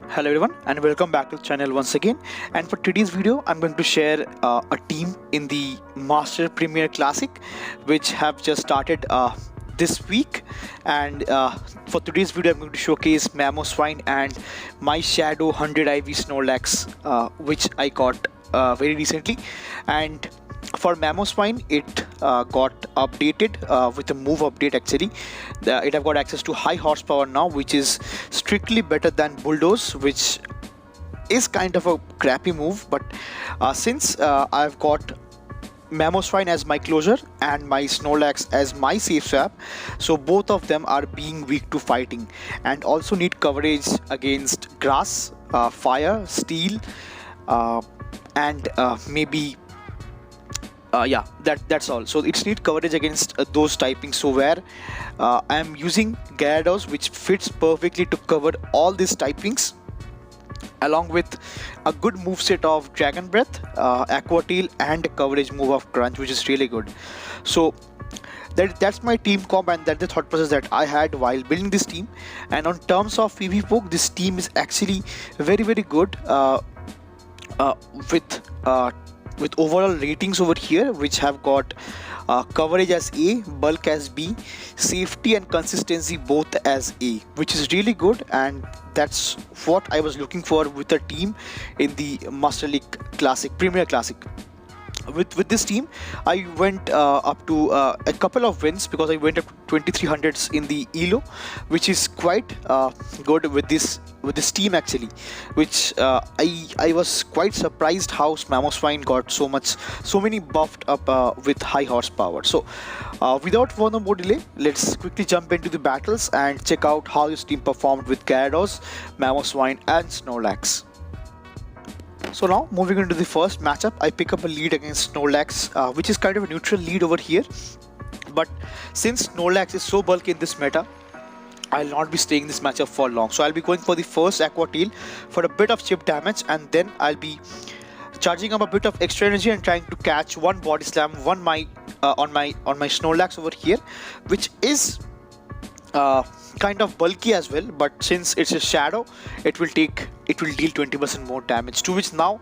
Hello everyone and welcome back to the channel once again. And for today's video I'm going to share a team in the Master Premier Classic which have just started this week. And for today's video I'm going to showcase MAMOSWINE and my Shadow 100 IV Snorlax which I got very recently. And for MAMOSWINE, it got updated with a move update. Actually, it have got access to high horsepower now, which is strictly better than Bulldoze, which is kind of a crappy move. But since I've got MAMOSWINE as my closure and my Snorlax as my safe swap, so both of them are being weak to fighting and also need coverage against grass, fire, steel, and maybe yeah, that's all. So it's need coverage against those typings. So where I am using Gyarados, which fits perfectly to cover all these typings, along with a good moveset of Dragon Breath, Aqua Tail, and a coverage move of Crunch, which is really good. So that's my team comp, and that's the thought process that I had while building this team. And on terms of PvPoke, this team is actually very good with overall ratings over here, which have got coverage as A, bulk as B, safety and consistency both as A, which is really good. And that's what I was looking for with a team in the Master League Classic, Premier Classic. With this team I went up to a couple of wins, because I went up to 2300s in the ELO, which is quite good with this team actually, which I was quite surprised how MAMOSWINE got so many buffed up with high horsepower. So without further more delay, let's quickly jump into the battles and check out how this team performed with Gyarados, MAMOSWINE and Snorlax. So now moving into the first matchup, I pick up a lead against Snorlax, which is kind of a neutral lead over here. But since Snorlax is so bulky in this meta, I'll not be staying in this matchup for long. So I'll be going for the first Aqua Tail for a bit of chip damage, and then I'll be charging up a bit of extra energy and trying to catch one Body Slam, on my Snorlax over here, which is kind of bulky as well. But since it's a shadow, it will deal 20% more damage, to which now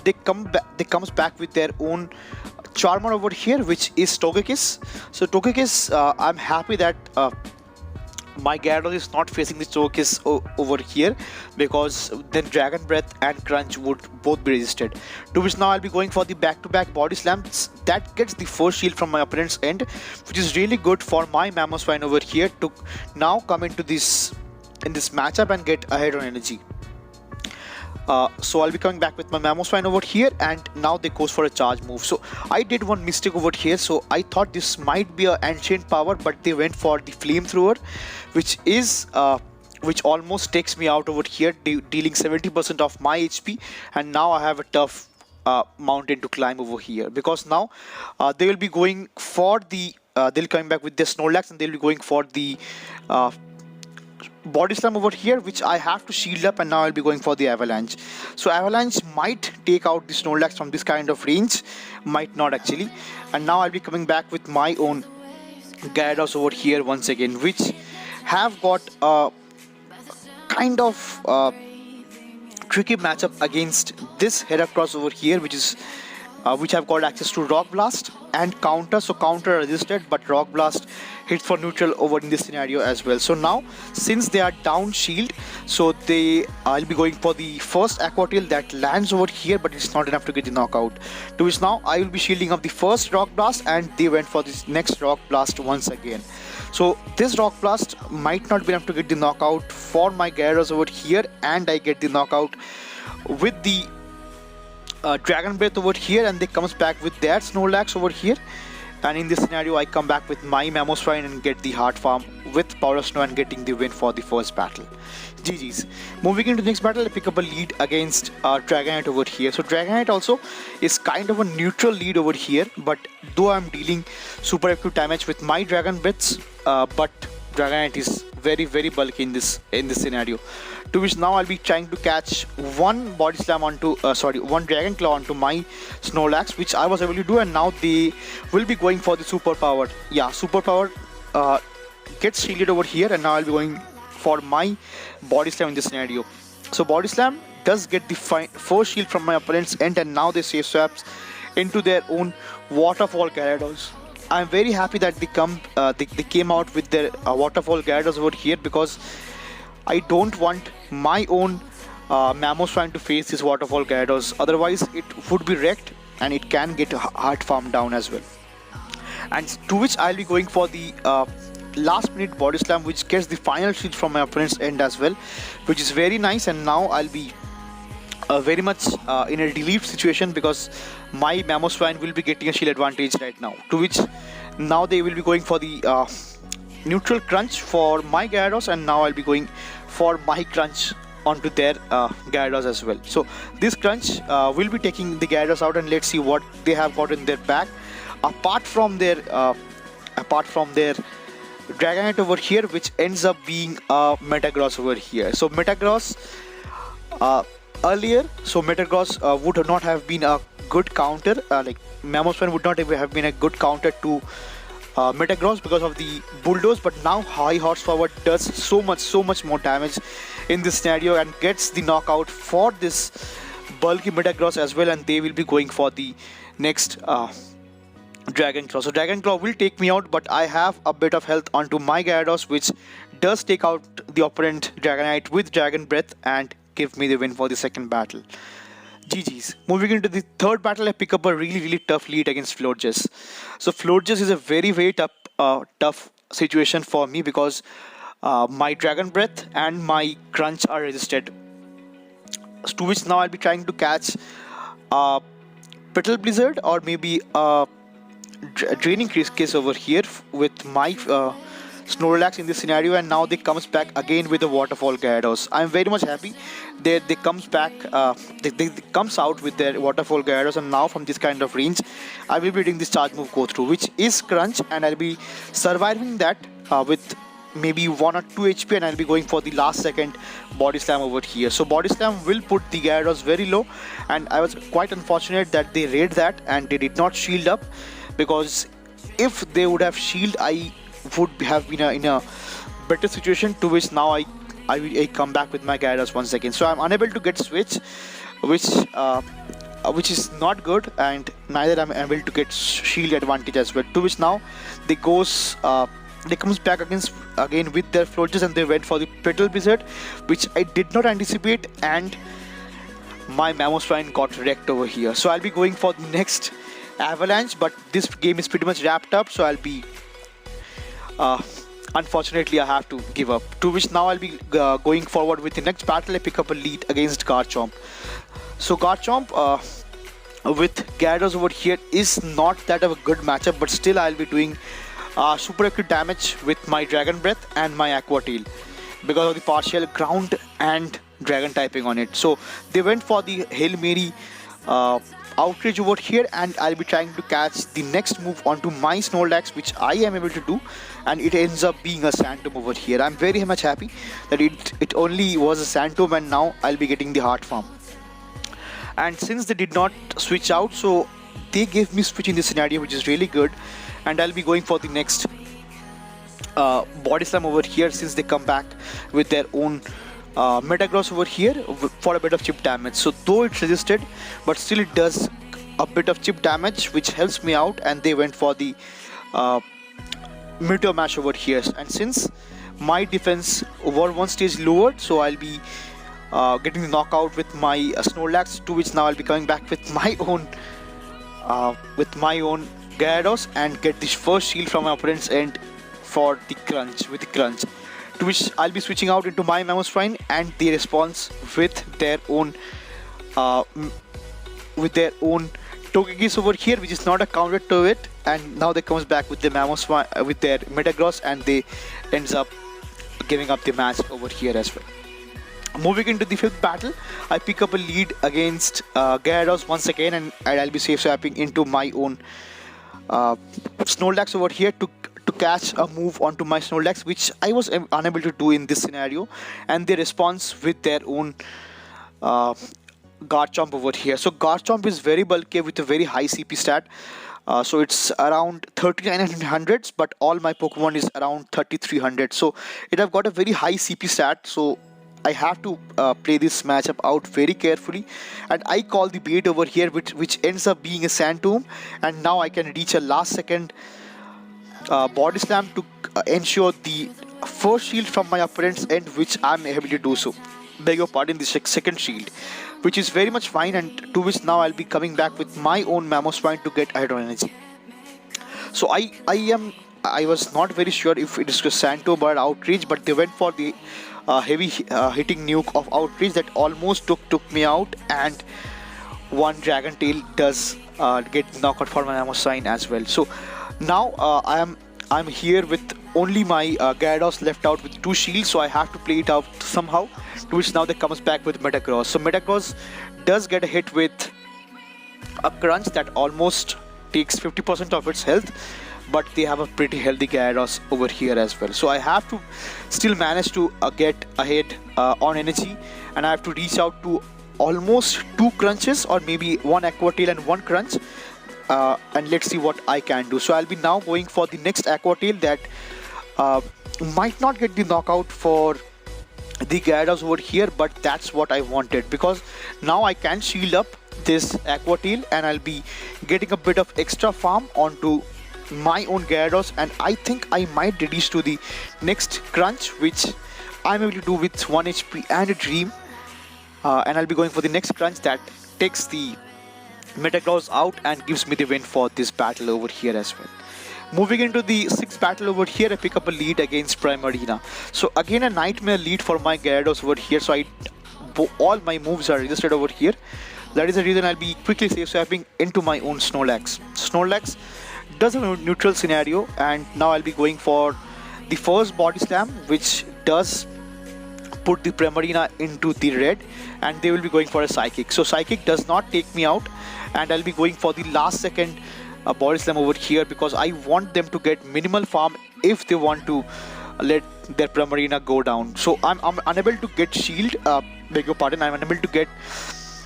they comes back with their own Charmer over here, which is Togekiss. So Togekiss, I'm happy that my Gyarados is not facing the Togekiss over here, because then Dragon Breath and Crunch would both be resisted. To which now I'll be going for the back-to-back Body Slams. That gets the first shield from my opponent's end, which is really good for my MAMOSWINE over here to now come into this matchup and get ahead on energy. So I'll be coming back with my MAMOSWINE over here, and now they goes for a charge move. So I did one mistake over here, so I thought this might be an ancient power, but they went for the flamethrower, which almost takes me out over here, dealing 70% of my HP. And now I have a tough mountain to climb over here, because now they will be going for the they'll come back with their Snorlax, and they'll be going for the Body Slam over here, which I have to shield up, and now I'll be going for the Avalanche. So Avalanche might take out the Snorlax from this kind of range, might not actually. And now I'll be coming back with my own Gyarados over here once again, which have got a kind of tricky matchup against this Heracross over here, which have got access to Rock Blast and Counter. So Counter resisted, but Rock Blast hits for neutral over in this scenario as well. So now, since they are down shield, so I'll be going for the first Aqua Tail that lands over here, but it's not enough to get the knockout. To which now I will be shielding up the first Rock Blast, and they went for this next Rock Blast once again. So this Rock Blast might not be enough to get the knockout for my Gyarados over here, and I get the knockout with the Dragon Breath over here, and they comes back with their Snorlax over here. And in this scenario I come back with my MAMOSWINE and get the Heart Farm with Power of Snow and getting the win for the first battle. GG's. Moving into the next battle, I pick up a lead against Dragonite over here. So Dragonite also is kind of a neutral lead over here, but though I'm dealing super active damage with my Dragon Breaths, but Dragonite is very bulky in this scenario. To which now I'll be trying to catch one Body Slam onto one Dragon Claw onto my Snorlax, which I was able to do. And now they will be going for the Super Power. Yeah, Super Power gets shielded over here, and now I'll be going for my Body Slam in this scenario. So Body Slam does get the first shield from my opponent's end, and now they safe swaps into their own Waterfall Gyarados. I'm very happy that they came out with their Waterfall Gyarados over here, because I don't want my own Mamoswine to face this Waterfall Gyarados. Otherwise, it would be wrecked and it can get hard farm down as well. And to which I'll be going for the last minute Body Slam, which gets the final shield from my opponent's end as well, which is very nice. And now I'll be very much in a relieved situation, because my Mamoswine will be getting a shield advantage right now. To which now they will be going for the neutral crunch for my Gyarados, and now I'll be going for my crunch onto their Gyarados as well. So this crunch will be taking the Gyarados out, and let's see what they have got in their bag. Apart from their Dragonite over here, which ends up being a Metagross over here. So Metagross earlier, so Metagross would not have been a good counter. Like Mamoswine would not have been a good counter to Metagross because of the Bulldoze, but now High Horsepower does so much more damage in this scenario and gets the knockout for this bulky Metagross as well, and they will be going for the next Dragon Claw. So Dragon Claw will take me out, but I have a bit of health onto my Gyarados, which does take out the opponent Dragonite with Dragon Breath and give me the win for the second battle. GG's. Moving into the third battle, I pick up a really tough lead against Florges. So Florges is a very tough situation for me, because my Dragon Breath and my Crunch are resisted. To which now I'll be trying to catch Petal Blizzard or maybe Draining case over here with my Snorlax in this scenario, and now they comes back again with the Waterfall Gyarados. I'm very much happy they comes back, they comes out with their Waterfall Gyarados, and now from this kind of range I will be doing this charge move go through, which is Crunch, and I'll be surviving that with maybe 1 or 2 HP, and I'll be going for the last second Body Slam over here. So Body Slam will put the Gyarados very low, and I was quite unfortunate that they raid that and they did not shield up, because if they would have shield, I would have been in a better situation. To which now I come back with my Gyarados once again. So I'm unable to get switch, which is not good, and neither I'm able to get shield advantage as well. To which now they comes back again with their Florges, and they went for the Petal Blizzard, which I did not anticipate, and my Mamoswine got wrecked over here. So I'll be going for the next Avalanche, but this game is pretty much wrapped up, so I'll be unfortunately I have to give up. To which now I'll be going forward with the next battle. I pick up a lead against Garchomp. So Garchomp with Gyarados over here is not that of a good matchup, but still I'll be doing super acute damage with my Dragon Breath and my Aqua Tail because of the partial ground and dragon typing on it. So they went for the Hail Mary outrage over here, and I'll be trying to catch the next move onto my Snorlax, which I am able to do, and it ends up being a Sandtom over here. I'm very much happy that it only was a Sandtom, and now I'll be getting the Heart Farm. And since they did not switch out, so they gave me switch in this scenario, which is really good, and I'll be going for the next Body Slam over here, since they come back with their own Metagross over here for a bit of chip damage. So though it's resisted, but still it does a bit of chip damage, which helps me out, and they went for the Meteor Mash over here. And since my defense over one stage lowered, so I'll be getting the knockout with my Snorlax, to which now I'll be coming back with my own Gyarados and get the first shield from my opponent's end for the crunch, to which I'll be switching out into my Mamoswine, and they respond with their own Togekiss over here, which is not a counter to it, and now they comes back with the Mamoswine with their Metagross, and they ends up giving up the match over here as well. Moving into the fifth battle, I pick up a lead against Gyarados once again, and I'll be safe swapping into my own Snorlax over here to catch a move onto my Snorlax, which I was unable to do in this scenario, and they respond with their own Garchomp over here. So Garchomp is very bulky with a very high CP stat. So it's around 3900s, but all my Pokemon is around 3300. So it have got a very high CP stat. So I have to play this matchup out very carefully, and I call the bait over here, which ends up being a Sand Tomb, and now I can reach a last second body slam to ensure the first shield from my opponent's end, which I'm able to do so. Beg your pardon, the second shield, which is very much fine, and to which now I'll be coming back with my own Mamoswine to get ahead on energy. So I was not very sure if it is a Santo or Outrage, but they went for the heavy hitting nuke of Outrage that almost took me out, and one Dragon Tail does get knocked out for my Mamoswine as well. So now I'm here with only my Gyarados left out with 2 shields, so I have to play it out somehow. To which now they comes back with Metagross. So Metagross does get a hit with a crunch that almost takes 50% of its health, but they have a pretty healthy Gyarados over here as well. So I have to still manage to get ahead on energy, and I have to reach out to almost 2 crunches, or maybe 1 Aqua Tail and 1 crunch, and let's see what I can do. So I'll be now going for the next Aqua Tail that might not get the knockout for the Gyarados over here, but that's what I wanted, because now I can shield up this Aqua Tail and I'll be getting a bit of extra farm onto my own Gyarados, and I think I might reduce to the next crunch, which I'm able to do with 1 HP and a Dream, and I'll be going for the next crunch that takes the Metagross out and gives me the win for this battle over here as well. Moving into the 6th battle over here, I pick up a lead against Primarina. So again a nightmare lead for my Gyarados over here, so all my moves are registered over here. That is the reason I'll be quickly safe swapping into my own Snorlax. Snorlax does have a neutral scenario, and now I'll be going for the first body slam, which does put the Primarina into the red, and they will be going for a Psychic. So Psychic does not take me out, and I'll be going for the last second body slam over here, because I want them to get minimal farm if they want to let their Primarina go down. So I'm unable to get shield, beg your pardon, I'm unable to get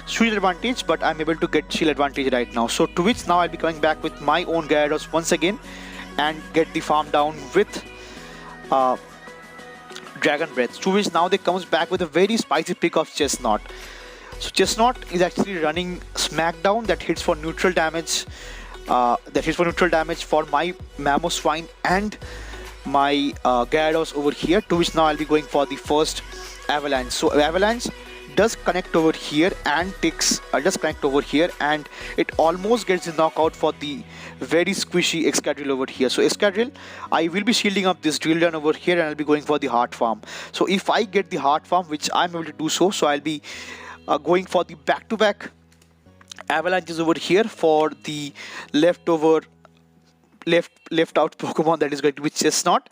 shield advantage, but I'm able to get shield advantage right now. So to which now I'll be coming back with my own Gyarados once again and get the farm down with Dragon Breath. To which now they comes back with a very spicy pick of Chestnut. So Chestnut is actually running Smackdown that hits for neutral damage. For my Mamoswine and my Gyarados over here. To which now I'll be going for the first Avalanche. So Avalanche does connect over here and and it almost gets the knockout for the very squishy Excadrill over here. So Excadrill, I will be shielding up this drill down over here, and I'll be going for the Heart Farm. So if I get the Heart Farm, which I'm able to do so, I'll be going for the back-to-back Avalanches over here for the left out Pokemon that is going to be Chestnut.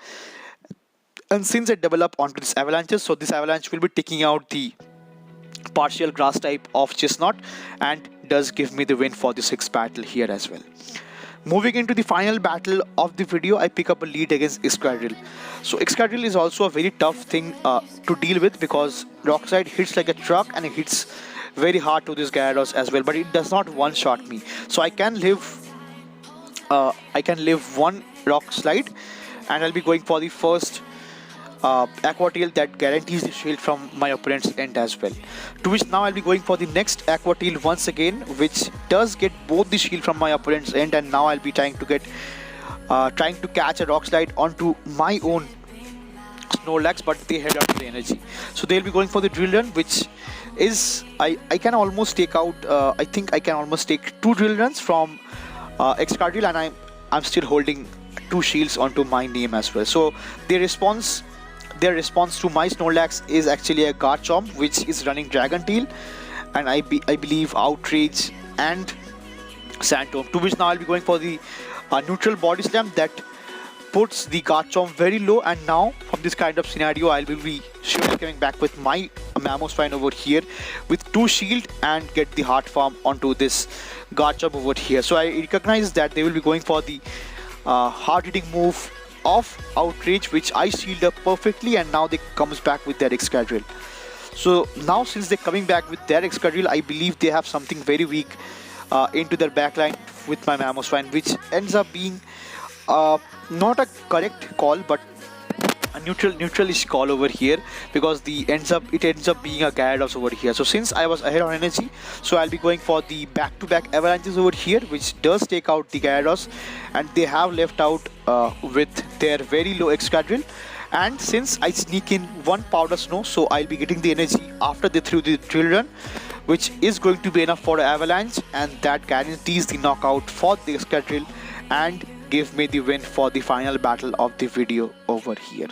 And since I double up onto this Avalanches, so this Avalanche will be taking out the partial grass type of Chestnut and does give me the win for the 6th battle here as well. Moving into the final battle of the video, I pick up a lead against Excadrill. So Excadrill is also a very tough thing to deal with, because Rock Slide hits like a truck and it hits very hard to this Gyarados as well, but it does not one-shot me. So I can live 1 Rock Slide, and I'll be going for the first Aqua Tail that guarantees the shield from my opponent's end as well. To which now I'll be going for the next Aqua Tail once again, which does get both the shield from my opponent's end, and now I'll be trying to catch a Rock Slide onto my own Snorlax, but they head out to the energy. So they'll be going for the Drill Run, which is I can almost take out I think I can almost take 2 Drill Runs from Excadrill, and I'm still holding 2 shields onto my name as well. So their response to my Snorlax is actually a Garchomp, which is running Dragon Tail, and I believe Outrage and Sand Tomb. To which now I'll be going for the neutral body slam that puts the Garchomp very low, and now from this kind of scenario I will be surely coming back with my Mamoswine over here with 2 shield and get the Heart Farm onto this Garchomp over here. So I recognize that they will be going for the hard hitting move of Outrage, which I shield up perfectly, and now they comes back with their Excadrill. So now since they're coming back with their Excadrill, I believe they have something very weak into their backline with my Mamoswine, which ends up being not a correct call, but a neutralish call over here, because it ends up being a Gyarados over here. So since I was ahead on energy, so I'll be going for the back-to-back avalanches over here, which does take out the Gyarados, and they have left out with their very low Excadrill. And since I sneak in one powder snow, so I'll be getting the energy after they threw the drill run, which is going to be enough for the avalanche, and that guarantees the knockout for the Excadrill and give me the win for the final battle of the video over here.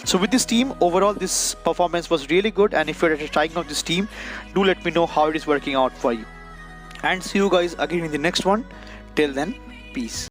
So with this team, overall this performance was really good, and if you're trying out this team, do let me know how it is working out for you. And see you guys again in the next one. Till then, peace.